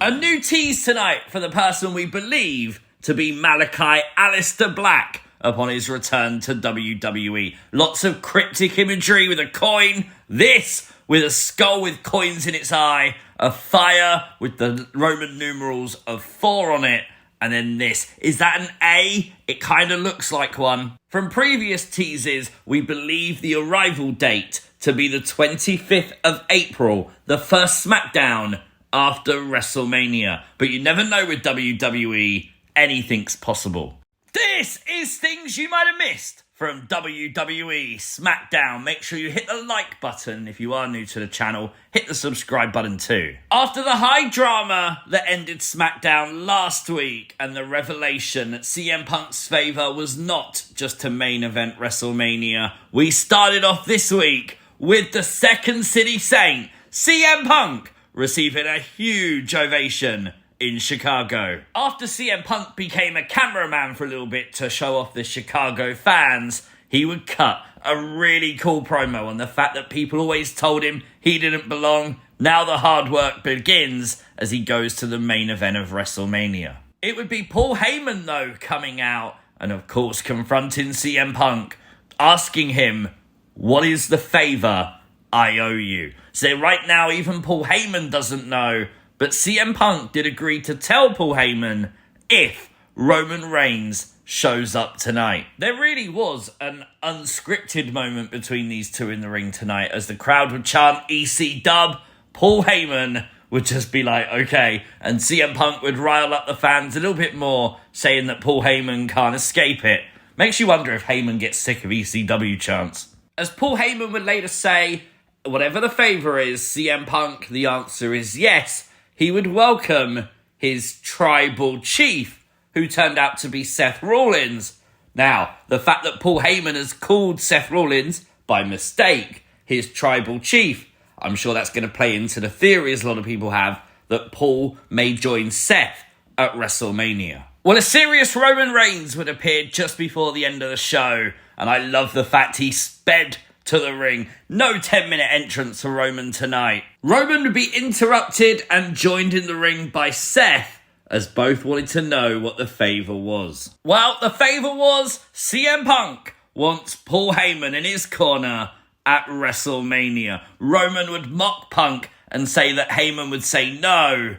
A new tease tonight for the person we believe to be Aleister Black upon his return to WWE. Lots of cryptic imagery with a coin. This with a skull with coins in its eye. A fire with the Roman numerals of 4 on it. And then this. Is that an A? It kind of looks like one. From previous teases, we believe the arrival date to be the 25th of April, the first Smackdown after WrestleMania. But you never know with WWE, anything's possible. This is things you might have missed from WWE Smackdown. Make sure you hit the like button if you are new to the channel. Hit the subscribe button too. After the high drama that ended Smackdown last week and the revelation that CM Punk's favour was not just to main event WrestleMania, we started off this week with the Second City Saint, CM Punk, receiving a huge ovation in Chicago. After CM Punk became a cameraman for a little bit to show off the Chicago fans, he would cut a really cool promo on the fact that people always told him he didn't belong. Now the hard work begins as he goes to the main event of WrestleMania. It would be Paul Heyman, though, coming out and, of course, confronting CM Punk, asking him, "What is the favour I owe you?" So right now, even Paul Heyman doesn't know, but CM Punk did agree to tell Paul Heyman if Roman Reigns shows up tonight. There really was an unscripted moment between these two in the ring tonight as the crowd would chant EC Dub. Paul Heyman would just be like, okay, and CM Punk would rile up the fans a little bit more, saying that Paul Heyman can't escape it. Makes you wonder if Heyman gets sick of ECW chants. As Paul Heyman would later say, whatever the favour is, CM Punk, the answer is yes. He would welcome his tribal chief, who turned out to be Seth Rollins. Now, the fact that Paul Heyman has called Seth Rollins, by mistake, his tribal chief, I'm sure that's going to play into the theories a lot of people have, that Paul may join Seth at WrestleMania. Well, a serious Roman Reigns would appear just before the end of the show, and I love the fact he sped to the ring. No 10-minute entrance for Roman tonight. Roman would be interrupted and joined in the ring by Seth, as both wanted to know what the favour was. Well, the favour was CM Punk wants Paul Heyman in his corner at WrestleMania. Roman would mock Punk and say that Heyman would say no,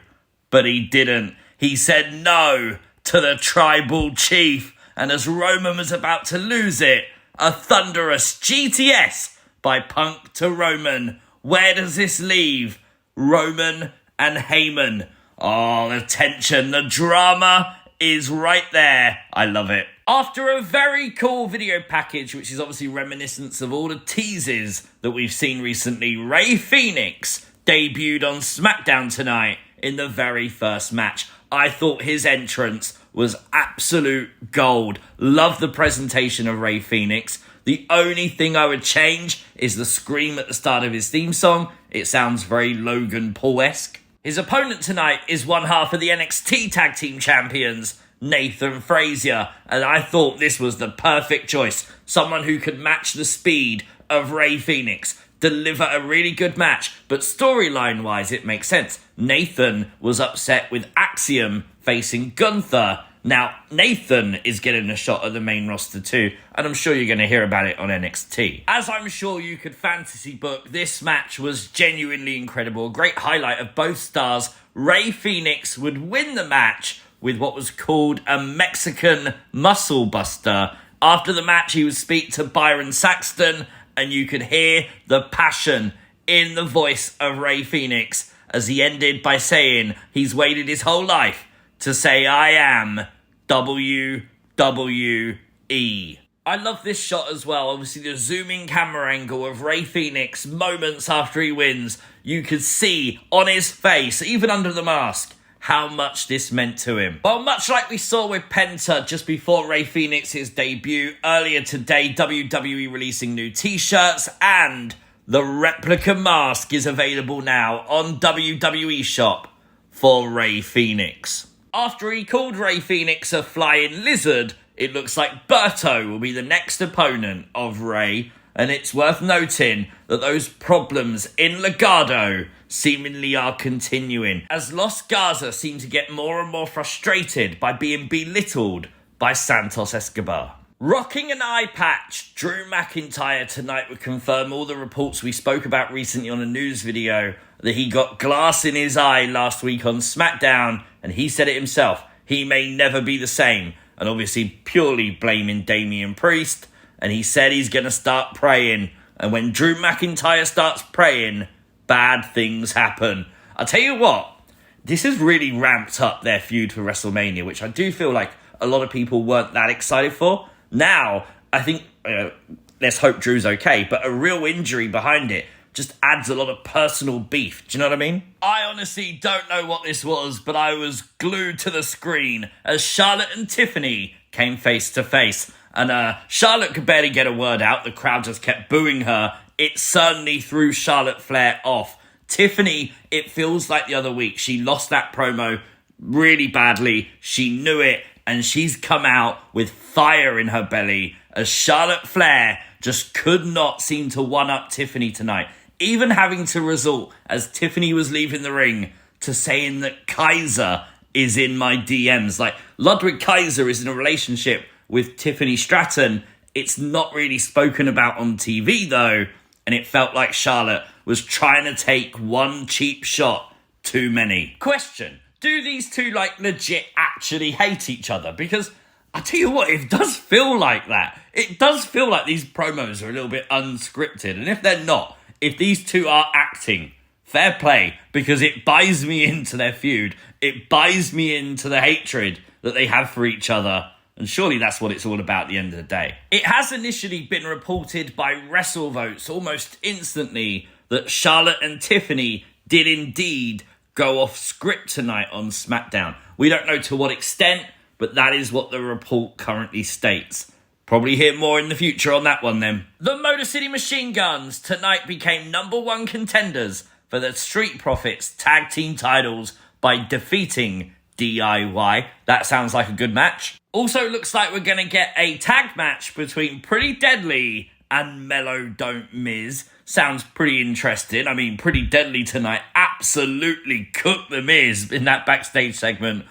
but he didn't. He said no to the tribal chief, and as Roman was about to lose it, a thunderous GTS by Punk to Roman. Where does this leave Roman and Heyman? Oh, the tension, the drama is right there. I love it. After a very cool video package, which is obviously reminiscent of all the teases that we've seen recently, Rey Fenix debuted on SmackDown tonight in the very first match. I thought his entrance was absolute gold. Love the presentation of Rey Fenix. The only thing I would change is the scream at the start of his theme song. It sounds very Logan Paul-esque. His opponent tonight is one half of the NXT Tag Team Champions, Nathan Frazier, and I thought this was the perfect choice. Someone who could match the speed of Rey Fenix, deliver a really good match, but storyline-wise it makes sense. Nathan was upset with Axiom facing Gunther. Now, Nathan is getting a shot at the main roster too, and I'm sure you're going to hear about it on NXT. As I'm sure you could fantasy book, this match was genuinely incredible. A great highlight of both stars. Rey Fenix would win the match with what was called a Mexican muscle buster. After the match, he would speak to Byron Saxton, and you could hear the passion in the voice of Rey Fenix as he ended by saying he's waited his whole life to say I am WWE. I love this shot as well. Obviously, the zooming camera angle of Rey Fenix moments after he wins. You could see on his face, even under the mask, how much this meant to him. Well, much like we saw with Penta just before Rey Fenix's debut, earlier today, WWE releasing new t-shirts, and the replica mask is available now on WWE Shop for Rey Fenix. After he called Rey Fenix a flying lizard, it looks like Berto will be the next opponent of Rey, and it's worth noting that those problems in Legado seemingly are continuing, as Los Garza seem to get more and more frustrated by being belittled by Santos Escobar. Rocking an eye patch, Drew McIntyre tonight would confirm all the reports we spoke about recently on a news video that he got glass in his eye last week on SmackDown, and he said it himself, he may never be the same, and obviously purely blaming Damian Priest, and he said he's going to start praying, and when Drew McIntyre starts praying, bad things happen. I'll tell you what, this has really ramped up their feud for WrestleMania, which I do feel like a lot of people weren't that excited for. Now, I think, let's hope Drew's okay, but a real injury behind it just adds a lot of personal beef. Do you know what I mean? I honestly don't know what this was, but I was glued to the screen as Charlotte and Tiffany came face to face. And Charlotte could barely get a word out. The crowd just kept booing her. It certainly threw Charlotte Flair off. Tiffany, it feels like the other week, she lost that promo really badly. She knew it. And she's come out with fire in her belly as Charlotte Flair just could not seem to one-up Tiffany tonight. Even having to resort, as Tiffany was leaving the ring, to saying that Kaiser is in my DMs. Like, Ludwig Kaiser is in a relationship with Tiffany Stratton. It's not really spoken about on TV, though. And it felt like Charlotte was trying to take one cheap shot too many. Question. Do these two, legit actually hate each other? Because I tell you what, it does feel like that. It does feel like these promos are a little bit unscripted. And if they're not, if these two are acting, fair play, because it buys me into their feud. It buys me into the hatred that they have for each other. And surely that's what it's all about at the end of the day. It has initially been reported by WrestleVotes almost instantly that Charlotte and Tiffany did indeed go off script tonight on SmackDown. We don't know to what extent, but that is what the report currently states. Probably hear more in the future on that one then. The Motor City Machine Guns tonight became #1 contenders for the Street Profits tag team titles by defeating DIY. That sounds like a good match. Also looks like we're going to get a tag match between Pretty Deadly and Mellow Don't Miz. Sounds pretty interesting. I mean, Pretty Deadly tonight absolutely cooked the Miz in that backstage segment.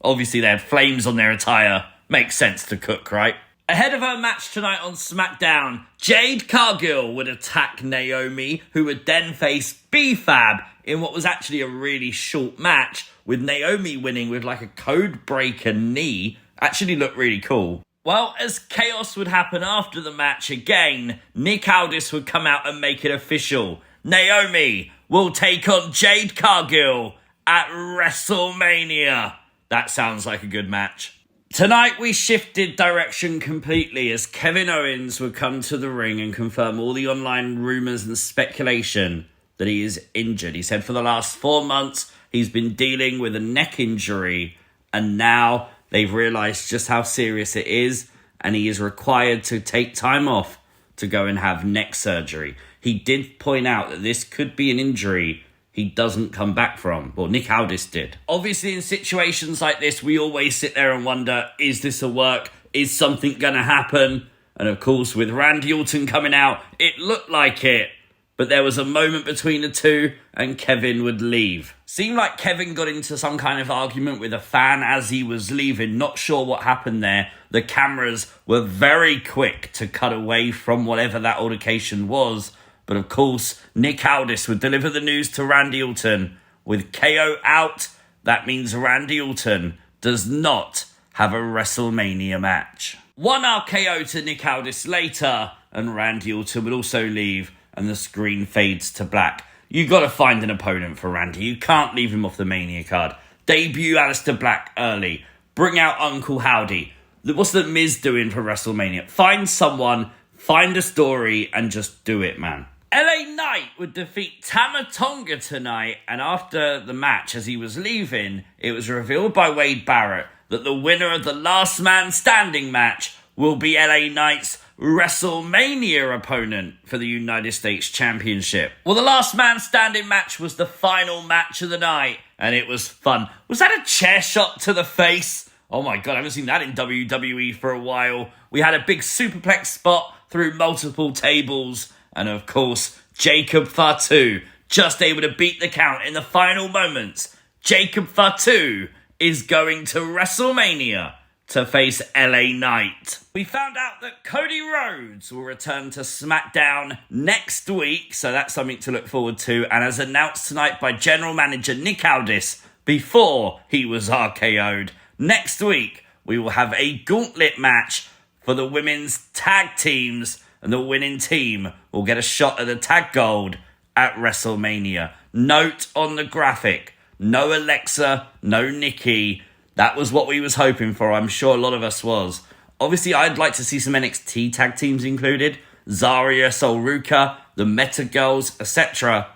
Obviously, they had flames on their attire. Makes sense to cook, right? Ahead of her match tonight on SmackDown, Jade Cargill would attack Naomi, who would then face B-Fab in what was actually a really short match, with Naomi winning with a code breaker knee. Actually looked really cool. Well, as chaos would happen after the match again, Nick Aldis would come out and make it official. Naomi will take on Jade Cargill at WrestleMania. That sounds like a good match. Tonight we shifted direction completely as Kevin Owens would come to the ring and confirm all the online rumours and speculation that he is injured. He said for the last 4 months he's been dealing with a neck injury, and now they've realised just how serious it is, and he is required to take time off to go and have neck surgery. He did point out that this could be an injury he doesn't come back from. Well, Nick Aldis did. Obviously, in situations like this, we always sit there and wonder, is this a work? Is something going to happen? And of course, with Randy Orton coming out, it looked like it. But there was a moment between the two and Kevin would leave. Seemed like Kevin got into some kind of argument with a fan as he was leaving. Not sure what happened there. The cameras were very quick to cut away from whatever that altercation was. But of course, Nick Aldis would deliver the news to Randy Orton. With KO out, that means Randy Orton does not have a WrestleMania match. 1 RKO to Nick Aldis later, and Randy Orton would also leave, and the screen fades to black. You got to find an opponent for Randy. You can't leave him off the Mania card. Debut Aleister Black early. Bring out Uncle Howdy. What's the Miz doing for WrestleMania? Find someone, find a story, and just do it, man. LA Knight would defeat Tama Tonga tonight, and after the match, as he was leaving, it was revealed by Wade Barrett that the winner of the Last Man Standing match will be LA Knight's WrestleMania opponent for the United States Championship. Well, the Last Man Standing match was the final match of the night, and it was fun. Was that a chair shot to the face? Oh my God, I haven't seen that in WWE for a while. We had a big superplex spot through multiple tables, and of course, Jacob Fatu just able to beat the count in the final moments. Jacob Fatu is going to WrestleMania to face LA Knight. We found out that Cody Rhodes will return to SmackDown next week, so that's something to look forward to. And as announced tonight by General Manager Nick Aldis before he was RKO'd, next week we will have a gauntlet match for the women's tag teams, and the winning team will get a shot at the tag gold at WrestleMania. Note on the graphic, no Alexa, no Nikki. That was what we was hoping for. I'm sure a lot of us was. Obviously, I'd like to see some NXT tag teams included. Zarya, Solruka, the Meta Girls, etc.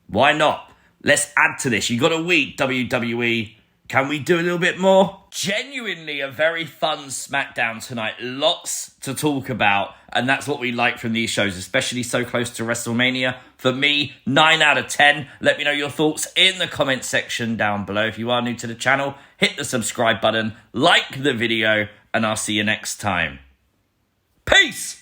Why not? Let's add to this. You got a week, WWE. Can we do a little bit more? Genuinely a very fun SmackDown tonight. Lots to talk about. And that's what we like from these shows, especially so close to WrestleMania. For me, 9 out of 10. Let me know your thoughts in the comment section down below. If you are new to the channel, hit the subscribe button, like the video, and I'll see you next time. Peace!